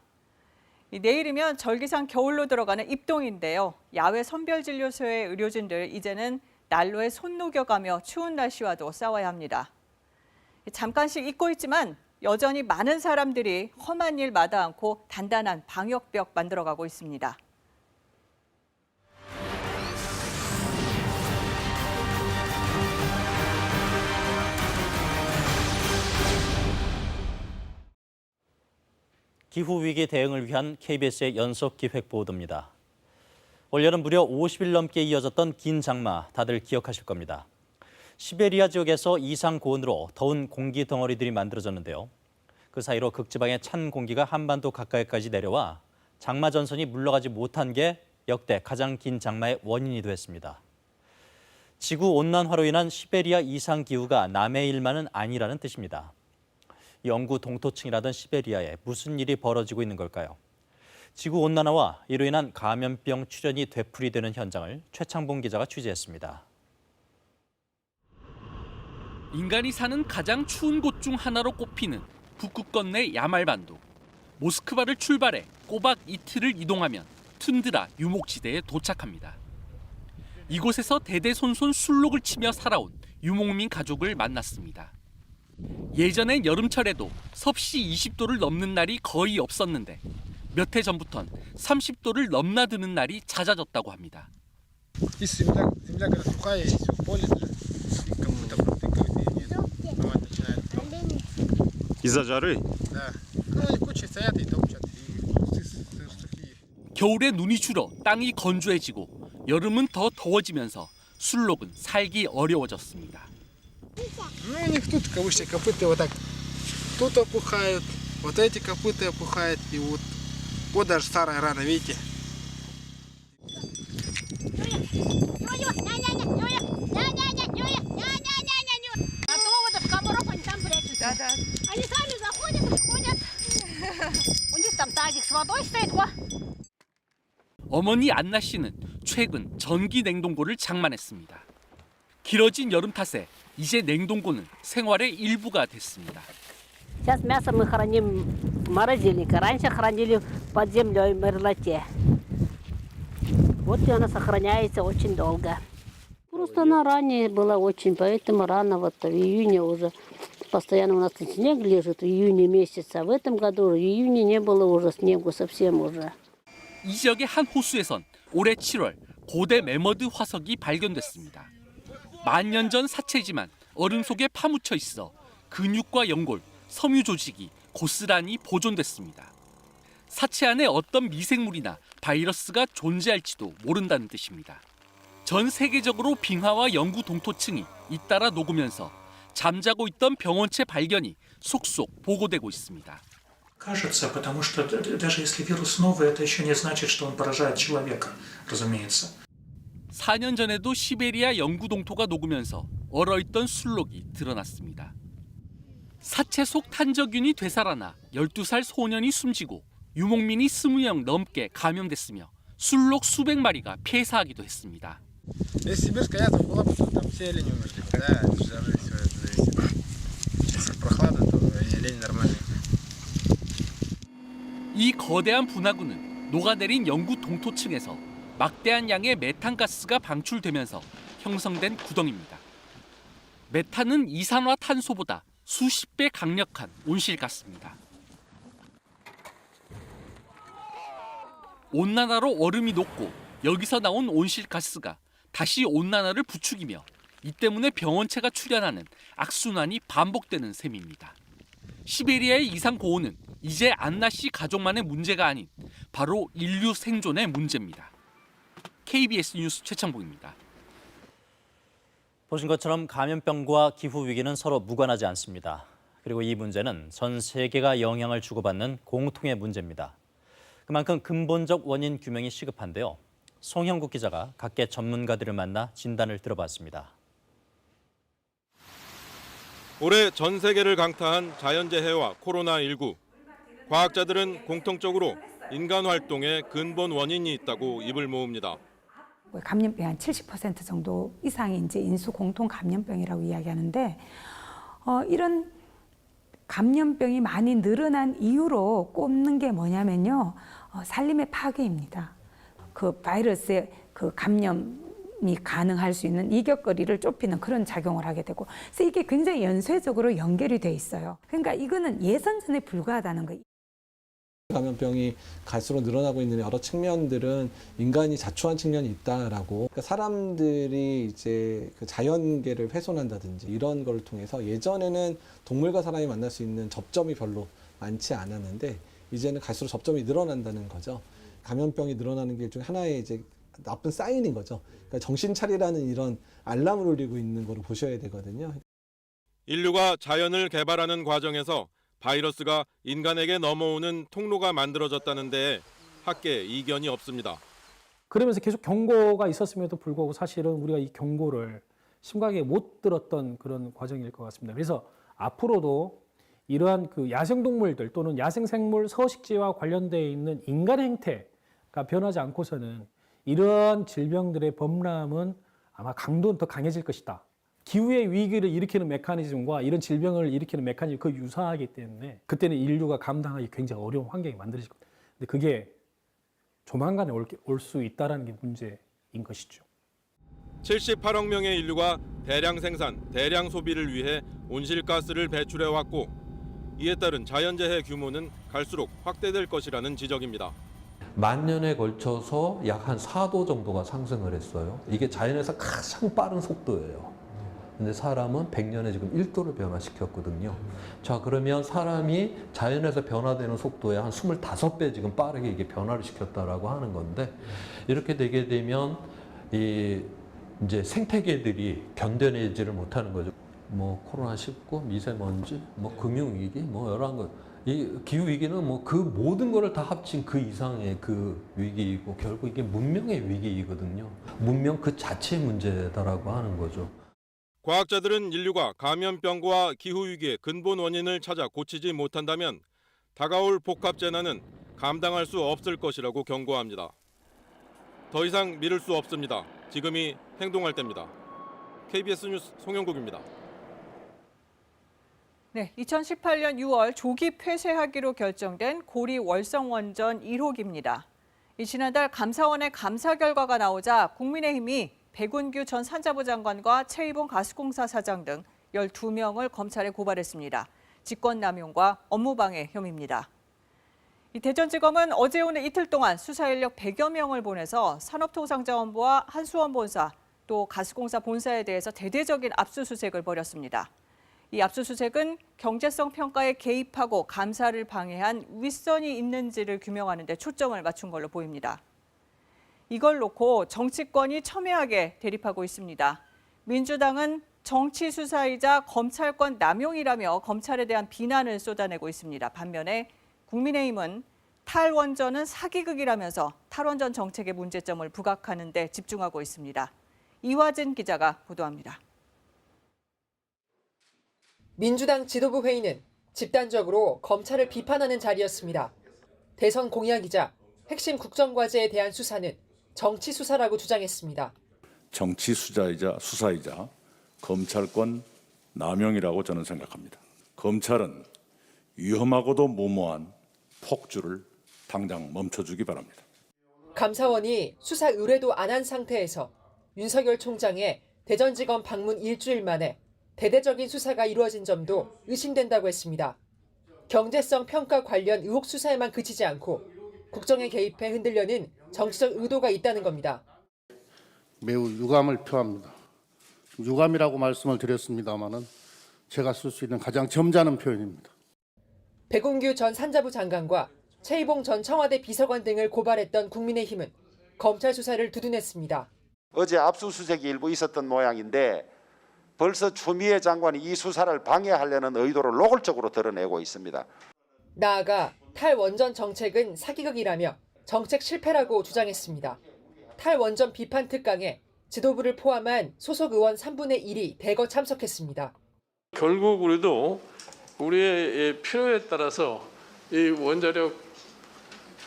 내일이면 절기상 겨울로 들어가는 입동인데요. 야외 선별진료소의 의료진들 이제는 난로에 손 녹여가며 추운 날씨와도 싸워야 합니다. 잠깐씩 잊고 있지만 여전히 많은 사람들이 험한 일 마다 않고 단단한 방역벽 만들어가고 있습니다. 기후위기 대응을 위한 KBS의 연속기획보도입니다. 올여름 무려 50일 넘게 이어졌던 긴 장마 다들 기억하실 겁니다. 시베리아 지역에서 이상 고온으로 더운 공기 덩어리들이 만들어졌는데요. 그 사이로 극지방의 찬 공기가 한반도 가까이까지 내려와 장마 전선이 물러가지 못한 게 역대 가장 긴 장마의 원인이기도 했습니다. 지구온난화로 인한 시베리아 이상 기후가 남의 일만은 아니라는 뜻입니다. 영구 동토층이라던 시베리아에 무슨 일이 벌어지고 있는 걸까요? 지구온난화와 이로 인한 감염병 출현이 되풀이되는 현장을 최창봉 기자가 취재했습니다. 인간이 사는 가장 추운 곳 중 하나로 꼽히는 북극권 내 야말반도. 모스크바를 출발해 꼬박 이틀을 이동하면 툰드라 유목지대에 도착합니다. 이곳에서 대대손손 술록을 치며 살아온 유목민 가족을 만났습니다. 예전엔 여름철에도 섭씨 20도를 넘는 날이 거의 없었는데 몇 해 전부턴 30도를 넘나드는 날이 잦아졌다고 합니다. Из-за жары? 겨울에 눈이 줄어 땅이 건조해지고 여름은 더 더워지면서 술록은 살기 어려워졌습니다. Ну, у них тут кавычки копыта вот так. Тут опухают, вот эти копыта опухают, и вот даже старая рана, видите? Да. Они сами заходят, приходят. У них там тазик с водой стоит. 어머니 안나 씨는 최근 전기 냉동고를 장만했습니다. 길어진 여름 탓에 이제 냉동고는 생활의 일부가 됐습니다. Сейчас мясо мы храним в морозильнике. Раньше хранили под землей в мерзлоте. Вот и она сохраняется очень долго. Просто она ранее была очень, поэтому рано вот в июне уже. Постоянно у нас снег лежит в июне месяце, а в этом году в июне не было уже снегу совсем уже. 이 지역의 한 호수에선 올해 7월 고대 매머드 화석이 발견됐습니다. 만년 전 사체지만 얼음 속에 파묻혀 있어 근육과 연골, 섬유 조직이 고스란히 보존됐습니다. 사체 안에 어떤 미생물이나 바이러스가 존재할지도 모른다는 뜻입니다. 전 세계적으로 빙하와 영구 동토층이 잇따라 녹으면서 잠자고 있던 병원체 발견이 속속 보고되고 있습니다. Кажется, потому что даже если вирус новый, это еще не значит, что он поражает человека, разумеется. 4년 전에도 시베리아 영구 동토가 녹으면서 얼어있던 술록이 드러났습니다. 사체 속 탄저균이 되살아나 12살 소년이 숨지고 유목민이 20명 넘게 감염됐으며 술록 수백 마리가 폐사하기도 했습니다. Если сибирская язва была бы, то там все олени умерли. Да, от жары все это зависит. Если прохлада, то и олени нормальные. 이 거대한 분화구는 녹아내린 영구 동토층에서 막대한 양의 메탄가스가 방출되면서 형성된 구덩이입니다. 메탄은 이산화탄소보다 수십 배 강력한 온실가스입니다. 온난화로 얼음이 녹고 여기서 나온 온실가스가 다시 온난화를 부추기며 이 때문에 병원체가 출현하는 악순환이 반복되는 셈입니다. 시베리아의 이상 고온은 이제 안나 씨 가족만의 문제가 아닌 바로 인류 생존의 문제입니다. KBS 뉴스 최창복입니다. 보신 것처럼 감염병과 기후 위기는 서로 무관하지 않습니다. 그리고 이 문제는 전 세계가 영향을 주고받는 공통의 문제입니다. 그만큼 근본적 원인 규명이 시급한데요. 송형국 기자가 각계 전문가들을 만나 진단을 들어봤습니다. 올해 전 세계를 강타한 자연재해와 코로나19. 과학자들은 공통적으로 인간 활동의 근본 원인이 있다고 입을 모읍니다. 감염병 한 70% 정도 이상이 이제 인수 공통 감염병이라고 이야기하는데 이런 감염병이 많이 늘어난 이유로 꼽는 게 뭐냐면요. 산림의 파괴입니다. 그 바이러스의 그 감염이 가능할 수 있는 이격거리를 좁히는 그런 작용을 하게 되고 그래서 이게 굉장히 연쇄적으로 연결이 돼 있어요. 그러니까 이거는 예선전에 불과하다는 거예요. 감염병이 갈수록 늘어나고 있는 여러 측면들은 인간이 자초한 측면이 있다라고 그러니까 사람들이 이제 그 자연계를 훼손한다든지 이런 걸 통해서 예전에는 동물과 사람이 만날 수 있는 접점이 별로 많지 않았는데 이제는 갈수록 접점이 늘어난다는 거죠. 감염병이 늘어나는 게 중 하나의 이제 나쁜 사인인 거죠. 그러니까 정신 차리라는 이런 알람을 울리고 있는 거로 보셔야 되거든요. 인류가 자연을 개발하는 과정에서 바이러스가 인간에게 넘어오는 통로가 만들어졌다는 데 학계 이견이 없습니다. 그러면서 계속 경고가 있었음에도 불구하고 사실은 우리가 이 경고를 심각하게 못 들었던 그런 과정일 것 같습니다. 그래서 앞으로도 이러한 그 야생동물들 또는 야생생물 서식지와 관련되어 있는 인간 행태가 변하지 않고서는 이러한 질병들의 범람은 아마 강도는 더 강해질 것이다. 기후의 위기를 일으키는 메커니즘과 이런 질병을 일으키는 메커니즘이 거의 유사하기 때문에 그때는 인류가 감당하기 굉장히 어려운 환경이 만들어질 겁니다. 근데 그게 조만간에 올 수 있다는 게 문제인 것이죠. 78억 명의 인류가 대량 생산, 대량 소비를 위해 온실가스를 배출해왔고 이에 따른 자연재해 규모는 갈수록 확대될 것이라는 지적입니다. 만년에 걸쳐서 약 한 4도 정도가 상승을 했어요. 이게 자연에서 가장 빠른 속도예요. 근데 사람은 100년에 지금 1도를 변화시켰거든요. 자, 그러면 사람이 자연에서 변화되는 속도의 한 25배 지금 빠르게 이게 변화를 시켰다라고 하는 건데 이렇게 되게 되면 이 이제 생태계들이 견뎌내지를 못하는 거죠. 뭐 코로나19, 미세먼지, 뭐 금융위기, 뭐 여러 것. 이 기후위기는 뭐 그 모든 거를 다 합친 그 이상의 그 위기이고 결국 이게 문명의 위기이거든요. 문명 그 자체의 문제다라고 하는 거죠. 과학자들은 인류가 감염병과 기후위기의 근본 원인을 찾아 고치지 못한다면 다가올 복합재난은 감당할 수 없을 것이라고 경고합니다. 더 이상 미룰 수 없습니다. 지금이 행동할 때입니다. KBS 뉴스 송영국입니다. 네, 2018년 6월 조기 폐쇄하기로 결정된 고리 월성원전 1호기입니다. 지난달 감사원의 감사 결과가 나오자 국민의힘이 백운규 전 산자부 장관과 최이봉 가스공사 사장 등 12명을 검찰에 고발했습니다. 직권남용과 업무방해 혐의입니다. 대전지검은 어제 오늘 이틀 동안 수사 인력 100여 명을 보내서 산업통상자원부와 한수원 본사 또 가스공사 본사에 대해서 대대적인 압수수색을 벌였습니다. 이 압수수색은 경제성 평가에 개입하고 감사를 방해한 윗선이 있는지를 규명하는 데 초점을 맞춘 걸로 보입니다. 이걸 놓고 정치권이 첨예하게 대립하고 있습니다. 민주당은 정치 수사이자 검찰권 남용이라며 검찰에 대한 비난을 쏟아내고 있습니다. 반면에 국민의힘은 탈원전은 사기극이라면서 탈원전 정책의 문제점을 부각하는 데 집중하고 있습니다. 이화진 기자가 보도합니다. 민주당 지도부 회의는 집단적으로 검찰을 비판하는 자리였습니다. 대선 공약이자 핵심 국정과제에 대한 수사는 정치 수사라고 주장했습니다. 정치 수사이자 검찰권 남용이라고 저는 생각합니다. 검찰은 위험하고도 무모한 폭주를 당장 멈춰주기 바랍니다. 감사원이 수사 의뢰도 안 한 상태에서 윤석열 총장의 대전지검 방문 일주일 만에 대대적인 수사가 이루어진 점도 의심된다고 했습니다. 경제성 평가 관련 의혹 수사에만 그치지 않고 국정에 개입해 흔들려는 정치적 의도가 있다는 겁니다. 매우 유감을 표합니다. 유감이라고 말씀을 드렸습니다마는 제가 쓸 수 있는 가장 점잖은 표현입니다. 백운규 전 산자부 장관과 최이봉 전 청와대 비서관 등을 고발했던 국민의힘은 검찰 수사를 두둔했습니다. 어제 압수수색이 일부 있었던 모양인데 벌써 추미애 장관이 이 수사를 방해하려는 의도를 노골적으로 드러내고 있습니다. 나아가 탈원전 정책은 사기극이라며 정책 실패라고 주장했습니다. 탈원전 비판 특강에 지도부를 포함한 소속 의원 3분의 1이 대거 참석했습니다. 결국 우리도 우리의 필요에 따라서 이 원자력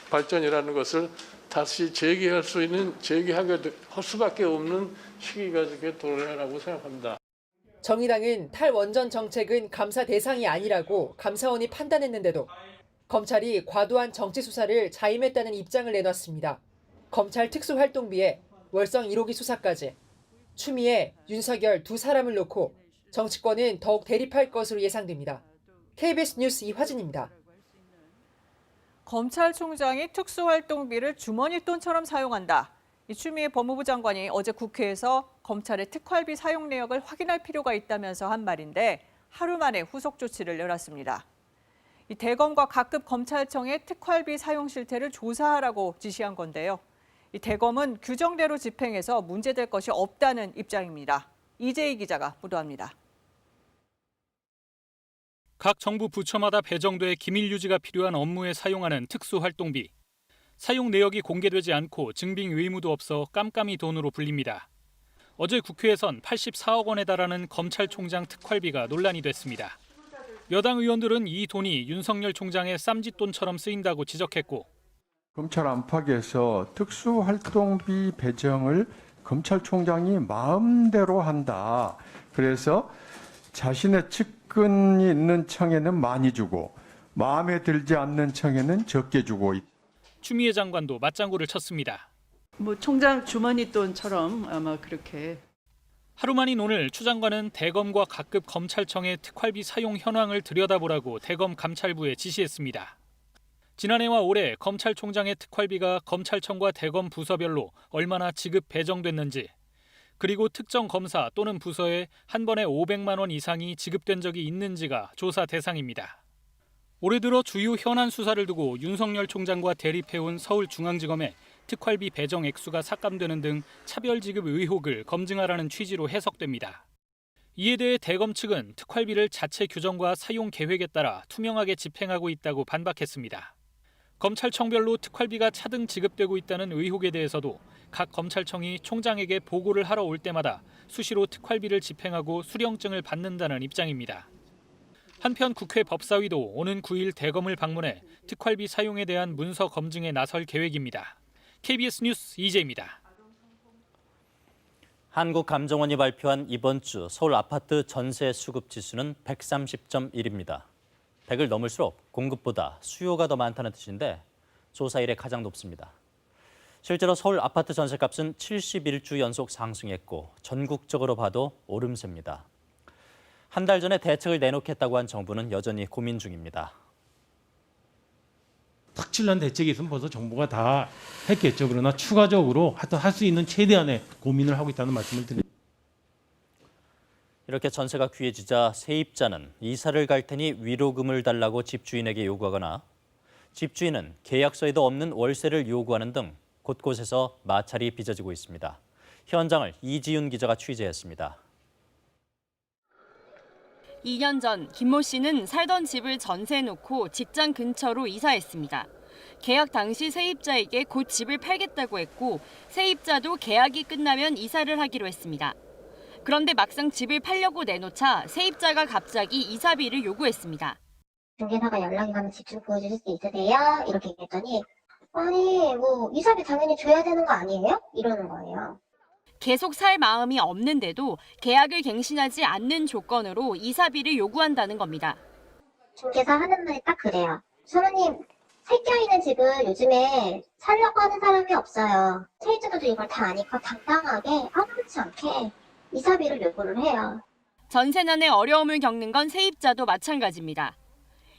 발전이라는 것을 다시 재개할 수 있는 재개하게 할 수밖에 없는 시기가 도래라고 생각합니다. 정의당은 탈원전 정책은 감사 대상이 아니라고 감사원이 판단했는데도 검찰이 과도한 정치 수사를 자임했다는 입장을 내놨습니다. 검찰 특수활동비에 월성 1호기 수사까지 추미애, 윤석열 두 사람을 놓고 정치권은 더욱 대립할 것으로 예상됩니다. KBS 뉴스 이화진입니다. 검찰총장이 특수활동비를 주머니 돈처럼 사용한다. 추미애 법무부 장관이 어제 국회에서 검찰의 특활비 사용 내역을 확인할 필요가 있다면서 한 말인데 하루 만에 후속 조치를 내놨습니다. 대검과 각급 검찰청의 특활비 사용 실태를 조사하라고 지시한 건데요. 대검은 규정대로 집행해서 문제될 것이 없다는 입장입니다. 이재희 기자가 보도합니다. 각 정부 부처마다 배정돼 기밀 유지가 필요한 업무에 사용하는 특수활동비. 사용 내역이 공개되지 않고 증빙 의무도 없어 깜깜이 돈으로 불립니다. 어제 국회에선 84억 원에 달하는 검찰총장 특활비가 논란이 됐습니다. 여당 의원들은 이 돈이 윤석열 총장의 쌈짓돈처럼 쓰인다고 지적했고 검찰 안팎에서 특수활동비 배정을 검찰총장이 마음대로 한다. 그래서 자신의 측근이 있는 청에는 많이 주고 마음에 들지 않는 청에는 적게 주고 있다. 추미애 장관도 맞장구를 쳤습니다. 총장 주머니 돈처럼 아마 그렇게. 하루 만인 오늘 추 장관은 대검과 각급 검찰청의 특활비 사용 현황을 들여다보라고 대검 감찰부에 지시했습니다. 지난해와 올해 검찰총장의 특활비가 검찰청과 대검 부서별로 얼마나 지급 배정됐는지, 그리고 특정 검사 또는 부서에 한 번에 500만 원 이상이 지급된 적이 있는지가 조사 대상입니다. 올해 들어 주요 현안 수사를 두고 윤석열 총장과 대립해온 서울중앙지검에 특활비 배정 액수가 삭감되는 등 차별지급 의혹을 검증하라는 취지로 해석됩니다. 이에 대해 대검 측은 특활비를 자체 규정과 사용 계획에 따라 투명하게 집행하고 있다고 반박했습니다. 검찰청별로 특활비가 차등 지급되고 있다는 의혹에 대해서도 각 검찰청이 총장에게 보고를 하러 올 때마다 수시로 특활비를 집행하고 수령증을 받는다는 입장입니다. 한편 국회 법사위도 오는 9일 대검을 방문해 특활비 사용에 대한 문서 검증에 나설 계획입니다. KBS 뉴스 이재입니다. 한국감정원이 발표한 이번 주 서울 아파트 전세 수급 지수는 130.1입니다. 100을 넘을수록 공급보다 수요가 더 많다는 뜻인데 조사 이래 가장 높습니다. 실제로 서울 아파트 전세값은 71주 연속 상승했고 전국적으로 봐도 오름세입니다. 한 달 전에 대책을 내놓겠다고 한 정부는 여전히 고민 중입니다. 특출난 대책이 있으면 벌써 정부가 다 했겠죠. 그러나 추가적으로 하여튼 할 수 있는 최대한의 고민을 하고 있다는 말씀을 드립니다. 이렇게 전세가 귀해지자 세입자는 이사를 갈 테니 위로금을 달라고 집주인에게 요구하거나 집주인은 계약서에도 없는 월세를 요구하는 등 곳곳에서 마찰이 빚어지고 있습니다. 현장을 이지윤 기자가 취재했습니다. 2년 전 김모 씨는 살던 집을 전세에 놓고 직장 근처로 이사했습니다. 계약 당시 세입자에게 곧 집을 팔겠다고 했고 세입자도 계약이 끝나면 이사를 하기로 했습니다. 그런데 막상 집을 팔려고 내놓자 세입자가 갑자기 이사비를 요구했습니다. 중개사가 연락이 가면 집 좀 보여주실 수 있으세요? 이렇게 얘기했더니 아니 뭐 이사비 당연히 줘야 되는 거 아니에요? 이러는 거예요. 계속 살 마음이 없는데도 계약을 갱신하지 않는 조건으로 이사비를 요구한다는 겁니다. 중개사 하는 말이 딱 그래요. 사모님, 살겨있는 집을 요즘에 살려고 하는 사람이 없어요. 세입자들도 이걸 다 아니까 당당하게 아무렇지 않게 이사비를 요구를 해요. 전세난에 어려움을 겪는 건 세입자도 마찬가지입니다.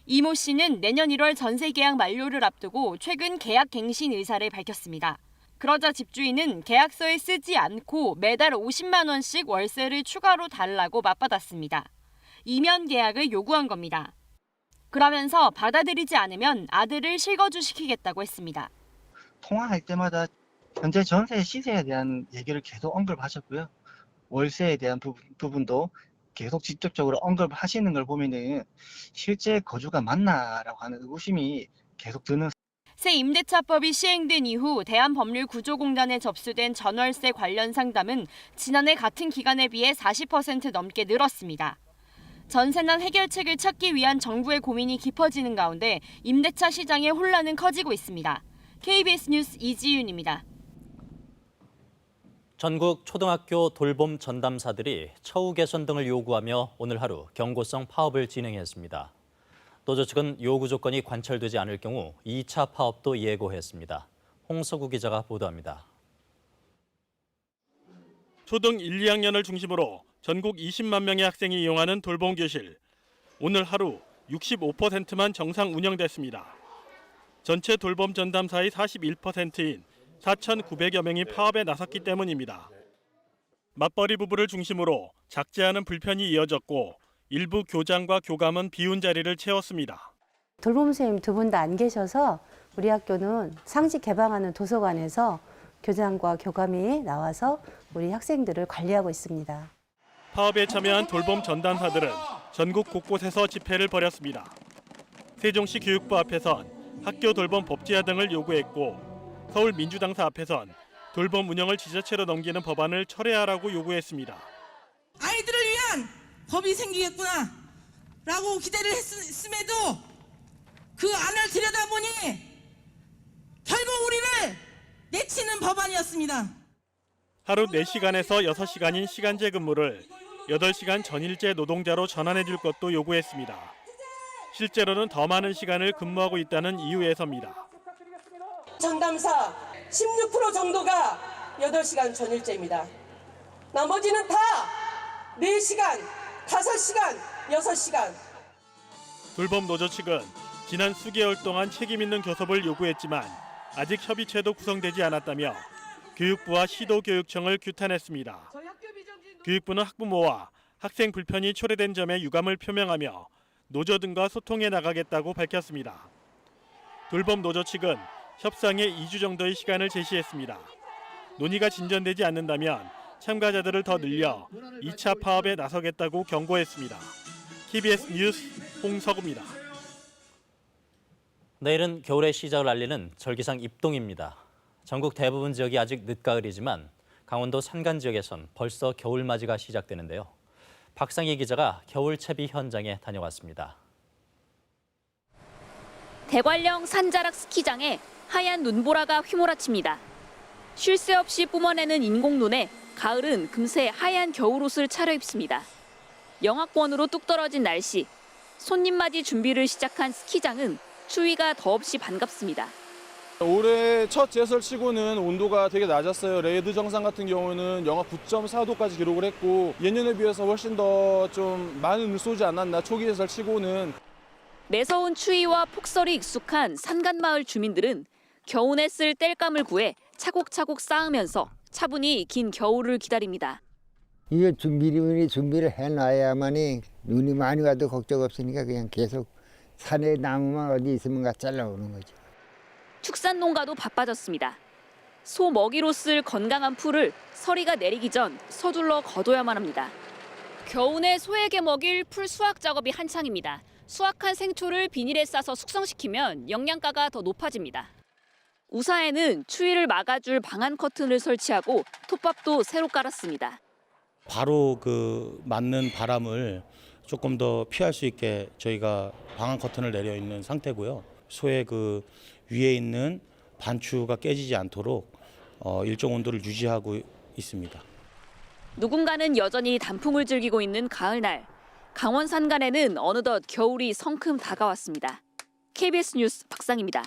이모 씨는 내년 1월 전세 계약 만료를 앞두고 최근 계약 갱신 의사를 밝혔습니다. 그러자 집주인은 계약서에 쓰지 않고 매달 50만 원씩 월세를 추가로 달라고 맞받았습니다. 이면 계약을 요구한 겁니다. 그러면서 받아들이지 않으면 아들을 실거주시키겠다고 했습니다. 통화할 때마다 현재 전세 시세에 대한 얘기를 계속 언급하셨고요. 월세에 대한 부분도 계속 직접적으로 언급하시는 걸 보면은 실제 거주가 맞나라고 하는 의구심이 계속 드는. 새 임대차법이 시행된 이후 대한법률구조공단에 접수된 전월세 관련 상담은 지난해 같은 기간에 비해 40% 넘게 늘었습니다. 전세난 해결책을 찾기 위한 정부의 고민이 깊어지는 가운데 임대차 시장의 혼란은 커지고 있습니다. KBS 뉴스 이지윤입니다. 전국 초등학교 돌봄 전담사들이 처우 개선 등을 요구하며 오늘 하루 경고성 파업을 진행했습니다. 노조 측은 요구 조건이 관철되지 않을 경우 2차 파업도 예고했습니다. 홍서구 기자가 보도합니다. 초등 1, 2학년을 중심으로 전국 20만 명의 학생이 이용하는 돌봄교실. 오늘 하루 65%만 정상 운영됐습니다. 전체 돌봄 전담사의 41%인 4,900여 명이 파업에 나섰기 때문입니다. 맞벌이 부부를 중심으로 작지 않은 불편이 이어졌고 일부 교장과 교감은 비운 자리를 채웠습니다. 돌봄 선생님 두 분 다 안 계셔서 우리 학교는 상시 개방하는 도서관에서 교장과 교감이 나와서 우리 학생들을 관리하고 있습니다. 파업에 참여한 돌봄 전담사들은 전국 곳곳에서 집회를 벌였습니다. 세종시 교육부 앞에선 학교 돌봄 법제화 등을 요구했고 서울 민주당사 앞에선 돌봄 운영을 지자체로 넘기는 법안을 철회하라고 요구했습니다. 아이들을 위한 법이 생기겠구나 라고 기대를 했음에도 그 안을 들여다보니 결국 우리를 내치는 법안이었습니다. 하루 4시간에서 6시간인 시간제 근무를 8시간 전일제 노동자로 전환해 줄 것도 요구했습니다. 실제로는 더 많은 시간을 근무하고 있다는 이유에서입니다. 전담사 16% 정도가 8시간 전일제입니다. 나머지는 다 4시간, 5시간, 6시간. 돌봄 노조 측은 지난 수개월 동안 책임 있는 교섭을 요구했지만 아직 협의체도 구성되지 않았다며 교육부와 시도교육청을 규탄했습니다. 교육부는 학부모와 학생 불편이 초래된 점에 유감을 표명하며 노조 등과 소통해 나가겠다고 밝혔습니다. 돌봄 노조 측은 협상에 2주 정도의 시간을 제시했습니다. 논의가 진전되지 않는다면 참가자들을 더 늘려 2차 파업에 나서겠다고 경고했습니다. KBS 뉴스 홍석우입니다. 내일은 겨울의 시작을 알리는 절기상 입동입니다. 전국 대부분 지역이 아직 늦가을이지만 강원도 산간 지역에선 벌써 겨울맞이가 시작되는데요. 박상희 기자가 겨울 채비 현장에 다녀왔습니다. 대관령 산자락 스키장에 하얀 눈보라가 휘몰아칩니다. 쉴 새 없이 뿜어내는 인공눈에 가을은 금세 하얀 겨울옷을 차려입습니다. 영하권으로 뚝 떨어진 날씨, 손님 맞이 준비를 시작한 스키장은 추위가 더없이 반갑습니다. 올해 첫 제설 치고는 온도가 되게 낮았어요. 레드 정상 같은 경우는 영하 9.4도까지 기록을 했고 예년에 비해서 훨씬 더 좀 많은 눈 쏘지 않았나, 초기 제설 치고는. 매서운 추위와 폭설이 익숙한 산간마을 주민들은 겨우내 쓸 땔감을 구해 차곡차곡 쌓으면서 차분히 긴 겨울을 기다립니다. 이게 미리미리 준비를 해놔야만이 눈이 많이 와도 걱정 없으니까 그냥 계속 산에 나무만 어디 있으면 잘라오는 거죠. 축산 농가도 바빠졌습니다. 소 먹이로 쓸 건강한 풀을 서리가 내리기 전 서둘러 거둬야만 합니다. 겨우내 소에게 먹일 풀 수확 작업이 한창입니다. 수확한 생초를 비닐에 싸서 숙성시키면 영양가가 더 높아집니다. 우사에는 추위를 막아줄 방한 커튼을 설치하고 톱밥도 새로 깔았습니다. 바로 그 맞는 바람을 조금 더 피할 수 있게 저희가 방한 커튼을 내려 있는 상태고요. 소의 그 위에 있는 반추가 깨지지 않도록 일정 온도를 유지하고 있습니다. 누군가는 여전히 단풍을 즐기고 있는 가을날. 강원 산간에는 어느덧 겨울이 성큼 다가왔습니다. KBS 뉴스 박상희입니다.